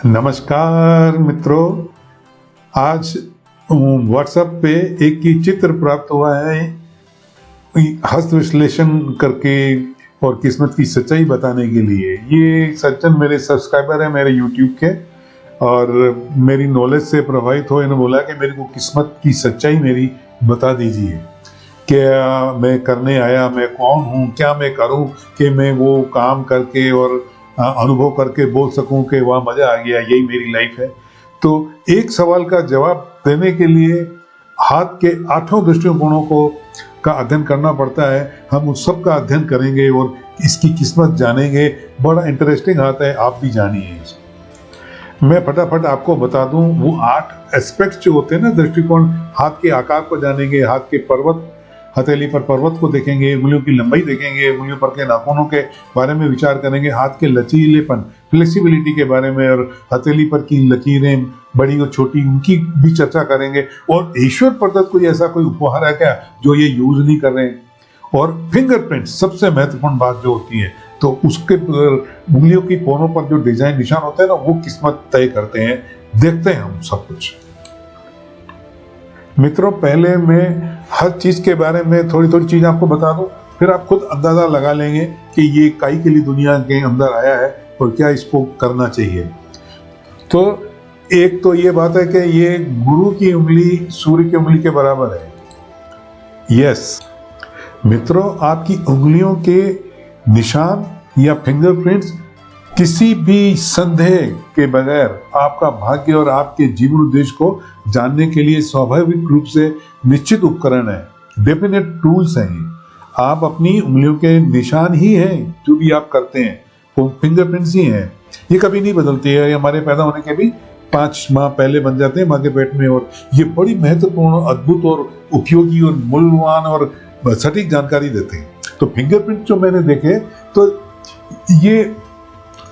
नमस्कार मित्रों, आज व्हाट्सएप पे एक ही चित्र प्राप्त हुआ है हस्त विश्लेषण करके और किस्मत की सच्चाई बताने के लिए। ये सज्जन मेरे सब्सक्राइबर है मेरे यूट्यूब के और मेरी नॉलेज से प्रभावित हो इन्होंने बोला कि मेरे को किस्मत की सच्चाई मेरी बता दीजिए, क्या मैं करने आया, मैं कौन हूँ, क्या मैं करूँ कि मैं वो काम करके और अनुभव करके बोल सकूं कि वाह मजा आ गया, यही मेरी लाइफ है। तो एक सवाल का जवाब देने के लिए हाथ के 8 दृष्टिकोणों का अध्ययन करना पड़ता है। हम उस सब का अध्ययन करेंगे और इसकी किस्मत जानेंगे। बड़ा इंटरेस्टिंग हाथ है, आप भी जानिए इसको। मैं फटाफट आपको बता दूं, वो 8 एस्पेक्ट्स जो होते हैं ना, दृष्टिकोण, हाथ के आकार को जानेंगे, हाथ के पर्वत, हथेली पर पर्वत को देखेंगे, उंगलियों की लंबाई देखेंगे, उंगलियों पर के नाखूनों के बारे में विचार करेंगे, हाथ के लचीलेपन, फ्लेक्सिबिलिटी के बारे में और हथेली पर की लकीरें बड़ी और छोटी उनकी भी चर्चा करेंगे। और ईश्वर प्रदत्त कोई ऐसा कोई उपहार है क्या जो ये यूज नहीं कर रहे हैं। और फिंगरप्रिंट सबसे महत्वपूर्ण बात जो होती है, तो उसके उंगलियों की कोनों पर जो डिजाइन निशान होते हैं ना, वो किस्मत तय करते हैं। देखते हैं हम सब कुछ। मित्रों, पहले मैं हर चीज के बारे में थोड़ी थोड़ी चीज आपको बता दूं, फिर आप खुद अंदाजा लगा लेंगे कि ये काई के लिए दुनिया के अंदर आया है और क्या इसको करना चाहिए। तो एक तो ये बात है कि ये गुरु की उंगली सूर्य की उंगली के बराबर है। यस मित्रों, आपकी उंगलियों के निशान या फिंगरप्रिंट्स किसी भी संदेह के बगैर आपका भाग्य और आपके जीवन उद्देश्य को जानने के लिए स्वाभाविक रूप से निश्चित उपकरण है। डेफिनेट टूल्स हैं ये। आप अपनी उंगलियों के निशान ही हैं, जो भी आप करते हैं वो फिंगरप्रिंट्स ही हैं। ये कभी नहीं बदलती है। ये हमारे पैदा होने के भी 5 माह पहले बन जाते हैं माँ के पेट में। और ये बड़ी महत्वपूर्ण, अद्भुत और उपयोगी और मूल्यवान और सटीक जानकारी देते हैं। तो फिंगरप्रिंट जो मैंने देखे, तो ये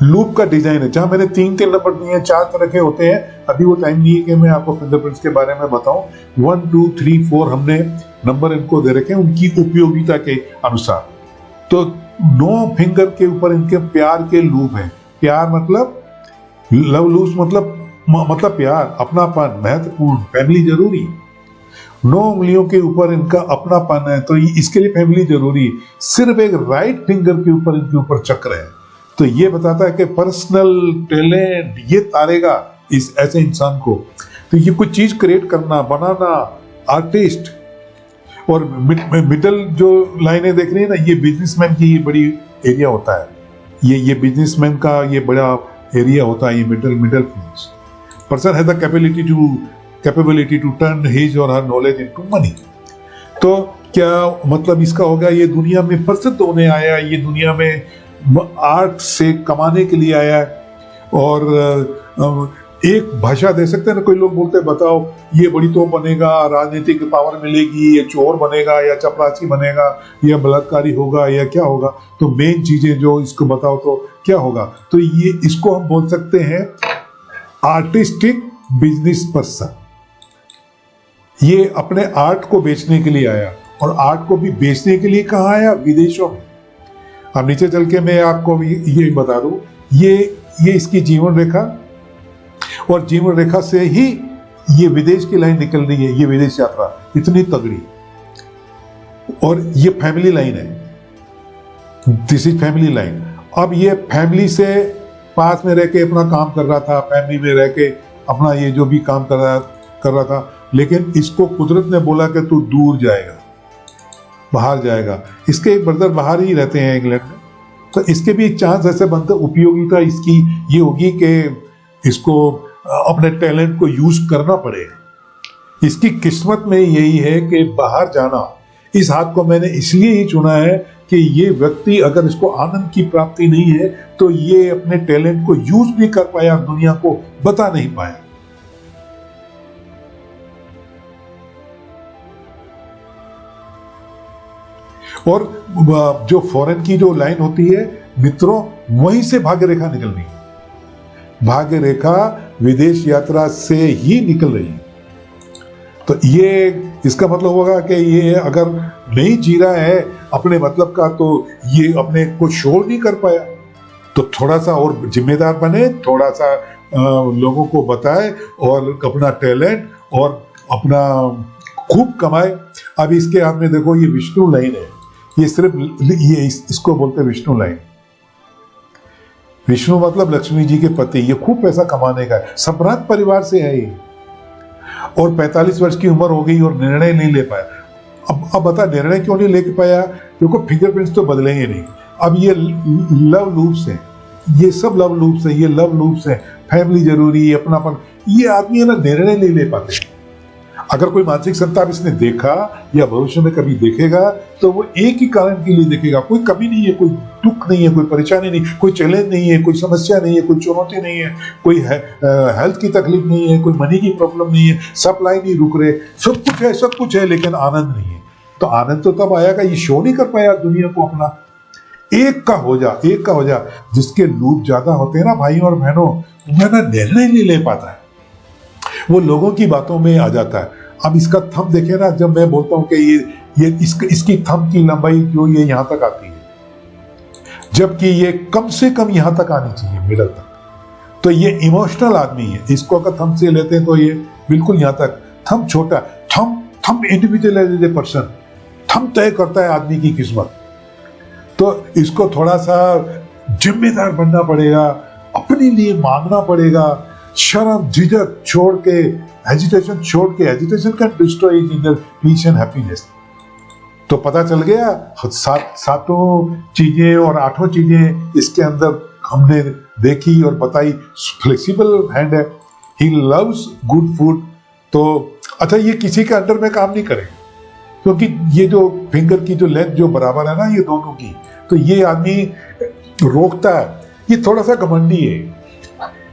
लूप का डिजाइन है, जहां मैंने 3 नंबर दिए हैं। 4 तरह के होते हैं। अभी वो टाइम नहीं है कि मैं आपको फिंगरप्रिंट्स के बारे में बताऊं। 1, 2, 3, 4 हमने नंबर इनको दे रखे हैं उनकी उपयोगिता के अनुसार। तो 9 फिंगर के ऊपर इनके प्यार के लूप हैं। प्यार मतलब लव लूज, मतलब प्यार, अपनापन, महत्वपूर्ण, फैमिली जरूरी। 9 उंगलियों के ऊपर इनका अपनापन है, तो इसके लिए फैमिली जरूरी। सिर्फ एक राइट फिंगर के ऊपर इनके ऊपर चक्र है, तो ये बताता है कि पर्सनल टैलेंट ये तारेगा इस ऐसे इंसान को। तो ये कुछ चीज क्रिएट करना, बनाना, आर्टिस्ट। और मिडल जो लाइनें देख रही है ना, ये बिजनेसमैन की बड़ी एरिया होता है। ये बिजनेसमैन का ये बड़ा एरिया होता है। ये middle person has the capability to turn his और हर नॉलेज इनटू मनी। तो क्या मतलब इसका होगा, ये दुनिया में प्रसिद्ध होने आया, ये दुनिया में आर्ट से कमाने के लिए आया है। और एक भाषा दे सकते हैं ना, कोई लोग बोलते हैं बताओ ये बड़ी तो बनेगा, राजनीतिक पावर मिलेगी, ये चोर बनेगा या चपरासी बनेगा या बलात्कारी होगा या क्या होगा। तो मेन चीजें जो इसको बताओ तो क्या होगा। तो ये इसको हम बोल सकते हैं आर्टिस्टिक बिजनेस पर्सन। ये अपने आर्ट को बेचने के लिए आया, और आर्ट को भी बेचने के लिए कहाँ आया? विदेशों में। अब नीचे चल के मैं आपको ये बता दूं, ये इसकी जीवन रेखा, और जीवन रेखा से ही ये विदेश की लाइन निकल रही है। ये विदेश यात्रा इतनी तगड़ी, और ये फैमिली लाइन है। This is family line. अब ये फैमिली से पास में रह के अपना काम कर रहा था, फैमिली में रह के अपना ये जो भी काम कर रहा था, लेकिन इसको कुदरत ने बोला कि तू दूर जाएगा, बाहर जाएगा। इसके एक ब्रदर बाहर ही रहते हैं इंग्लैंड में, तो इसके भी चांस ऐसे बनते। उपयोगिता इसकी ये होगी कि इसको अपने टैलेंट को यूज करना पड़ेगा। इसकी किस्मत में यही है कि बाहर जाना। इस हाथ को मैंने इसलिए ही चुना है कि ये व्यक्ति, अगर इसको आनंद की प्राप्ति नहीं है, तो ये अपने टैलेंट को यूज भी कर पाया, दुनिया को बता नहीं पाया। और जो फॉरेन की जो लाइन होती है मित्रों, वहीं से भाग्य रेखा निकल रही है। भाग्य रेखा विदेश यात्रा से ही निकल रही है। तो ये इसका मतलब होगा कि ये अगर नहीं जी रहा है अपने मतलब का, तो ये अपने को शो नहीं कर पाया। तो तो थोड़ा सा और जिम्मेदार बने, थोड़ा सा लोगों को बताए और अपना टैलेंट और अपना खूब कमाए। अब इसके हाथ में देखो ये विष्णु लाइन है, ये सिर्फ ये इसको बोलते हैं विष्णु लाइन। विष्णु मतलब लक्ष्मी जी के पति, ये खूब पैसा कमाने का है, सम्राट परिवार से है ये, और 45 वर्ष की उम्र हो गई और निर्णय नहीं ले पाया। अब बता निर्णय क्यों नहीं ले पाया? देखो फिंगरप्रिंट्स तो बदलेंगे नहीं। अब ये लव लूप्स हैं, ये सब लव लूप्स हैं, ये लव लूप्स हैं, फैमिली जरूरी है, अपनापन, ये आदमी है ना निर्णय नहीं ले पाते। अगर कोई मानसिक संताप इसने देखा या भविष्य में कभी देखेगा तो वो एक ही कारण के लिए देखेगा, कोई कमी नहीं है, कोई दुख नहीं है, कोई परेशानी नहीं, कोई चैलेंज नहीं है, कोई समस्या नहीं है, कोई चुनौती नहीं है, कोई हेल्थ की तकलीफ नहीं है, कोई मनी की प्रॉब्लम नहीं है, सप्लाई नहीं रुक रहे, सब कुछ है लेकिन आनंद नहीं है। तो आनंद तो तब आएगा, ये शो नहीं कर पाया दुनिया को अपना। एक का हो जा। जिसके लूप ज्यादा होते हैं ना भाइयों और बहनों, वह ना निर्णय नहीं ले पाता है, वो लोगों की बातों में आ जाता है। अब इसका थंब देखे ना, जब मैं बोलता हूं कि इसकी थंब की लंबाई जो ये यहां तक आती है, जबकि ये कम से कम यहां तक आनी चाहिए, मिडल तक। तो ये इमोशनल आदमी है, इसको अगर थंब से लेते हैं तो ये बिल्कुल यहां तक। थंब छोटा, thumb individual as a person, thumb तय करता है आदमी की किस्मत। तो इसको थोड़ा सा जिम्मेदार बनना पड़ेगा, अपने लिए मांगना पड़ेगा, शर्म झिझक छोड़ के, हेजिटेशन छोड़ के। Hesitation can destroy inner peace and happiness. तो पता चल गया सातों चीजें और 8 चीजें इसके अंदर हमने देखी और बताई। फ्लेक्सिबल हैंड है, ही लव्स गुड फूड। तो अच्छा, ये किसी के अंडर में काम नहीं करेगा, क्योंकि ये जो फिंगर की जो लेंथ जो बराबर है ना ये दोनों की, तो ये आदमी रोकता है। ये थोड़ा सा घमंडी है,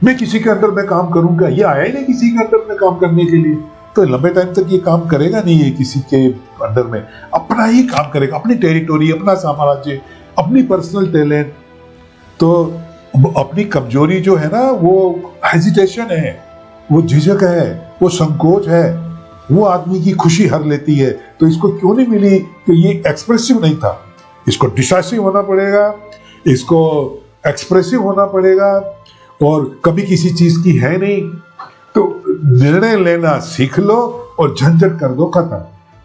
मैं किसी के अंडर में काम करूंगा, ये आया ही नहीं किसी के अंडर में काम करने के लिए, तो लंबे टाइम तक ये काम करेगा नहीं। ये किसी के अंडर में अपना ही काम करेगा, अपनी टेरिटोरी, अपना साम्राज्य, अपनी पर्सनल टैलेंट। तो अपनी कमजोरी जो है ना वो हेजिटेशन है, वो झिझक है, वो संकोच है, वो आदमी की खुशी हर लेती है। तो इसको क्यों नहीं मिली? कि ये एक्सप्रेसिव नहीं था। इसको डिसाइसिव होना पड़ेगा, इसको एक्सप्रेसिव होना पड़ेगा, और कभी किसी चीज की है नहीं। तो निर्णय लेना सीख लो और झंझट कर दो, खत्म।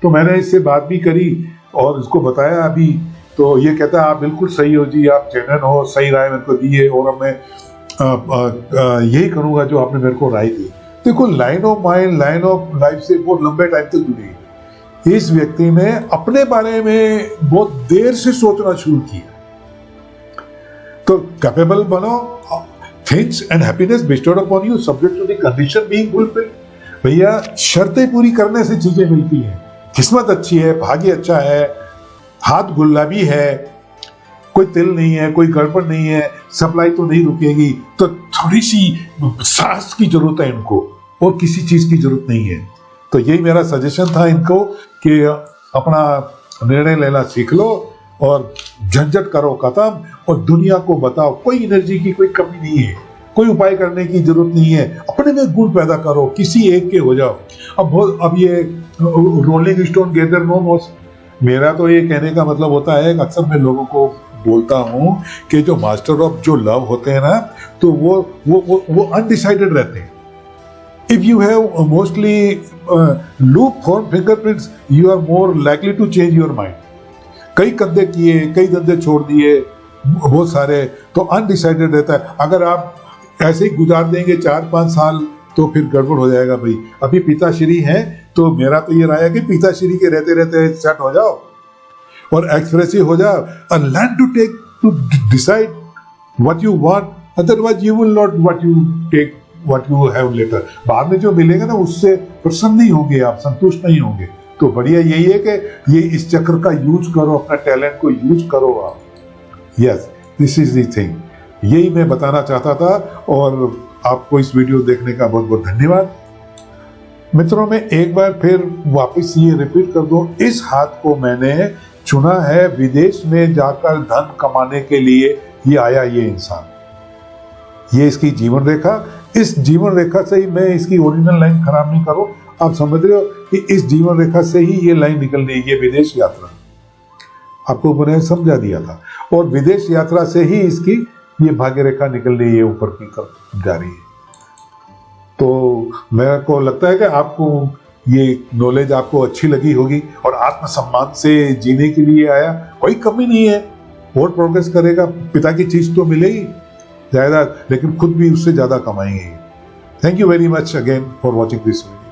तो मैंने इससे बात भी करी और इसको बताया अभी, तो ये कहता है आप बिल्कुल सही हो जी, आप जेन्युइन हो, सही राय मेरे को दी है, और अब मैं यही करूंगा जो आपने मेरे को राय दी। देखो line of mind, line of life से बहुत लंबे टाइम तक जुड़ी है। इस व्यक्ति ने अपने बारे में बहुत देर से सोचना शुरू किया। तो कैपेबल बनो, things and happiness bestowed upon you subject to the condition being fulfilled। भैया शर्तें पूरी करने से चीजें मिलती हैं। किस्मत अच्छी है, भाग्य अच्छा है, हाथ गुलाबी है, कोई तिल नहीं है, कोई गड़बड़ नहीं है, सप्लाई तो नहीं रुकेगी, तो थोड़ी सी साहस की जरूरत है इनको, और किसी चीज की जरूरत नहीं है। तो यही मेरा सजेशन था इनको कि अपना निर्णय लेना सीख लो और झंझट करो खत्म, और दुनिया को बताओ कोई एनर्जी की कोई कमी नहीं है, कोई उपाय करने की जरूरत नहीं है, अपने में गुण पैदा करो, किसी एक के हो जाओ। अब ये रोलिंग स्टोन गैदर नो मोस, मेरा तो ये कहने का मतलब होता है, अक्सर मैं लोगों को बोलता हूँ कि जो मास्टर ऑफ जो लव होते हैं ना, तो वो अनडिसाइडेड रहते हैं। If you have mostly loop form fingerprints, you are more likely to change your mind। कई कंधे किए, कई धंधे छोड़ दिए, बहुत सारे, तो अनडिसाइडेड रहता है। अगर आप ऐसे ही गुजार देंगे 4-5 साल तो फिर गड़बड़ हो जाएगा भाई। अभी पिताश्री हैं, तो मेरा तो ये राय है कि पिताश्री के रहते रहते सेट हो जाओ और एक्सप्रेसिव हो जाओ, and learn to decide what you want, otherwise you will not what you have later। बाद में जो मिलेगा ना उससे प्रसन्न नहीं होंगे आप, संतुष्ट नहीं होंगे। तो बढ़िया यही है कि ये इस चक्र का यूज करो, अपना टैलेंट को यूज करो आप। Yes, this is the thing, यही मैं बताना चाहता था। और आपको इस वीडियो देखने का बहुत बहुत धन्यवाद। मित्रों, मैं एक बार फिर वापस ये रिपीट कर दूं, इस हाथ को मैंने चुना है विदेश में जाकर धन कमाने के लिए। ये आया ये इंसान, ये इसकी जीवन रेखा, इस जीवन रेखा से ही, मैं इसकी ओरिजिनल लाइन खराब नहीं करूं, आप समझ रहे हो कि इस जीवन रेखा से ही ये लाइन निकल रही है। ये विदेश यात्रा आपको मैंने समझा दिया था, और विदेश यात्रा से ही इसकी ये भाग्य रेखा निकल रही है ऊपर की तरफ जा रही है। तो मेरे को लगता है कि आपको ये नॉलेज आपको अच्छी लगी होगी और आत्मसम्मान से जीने के लिए आया, कोई कमी नहीं है, और प्रोग्रेस करेगा, पिता की चीज तो मिलेगी ज्यादा, लेकिन खुद भी उससे ज्यादा कमाएंगे। Thank you very much again for watching this video.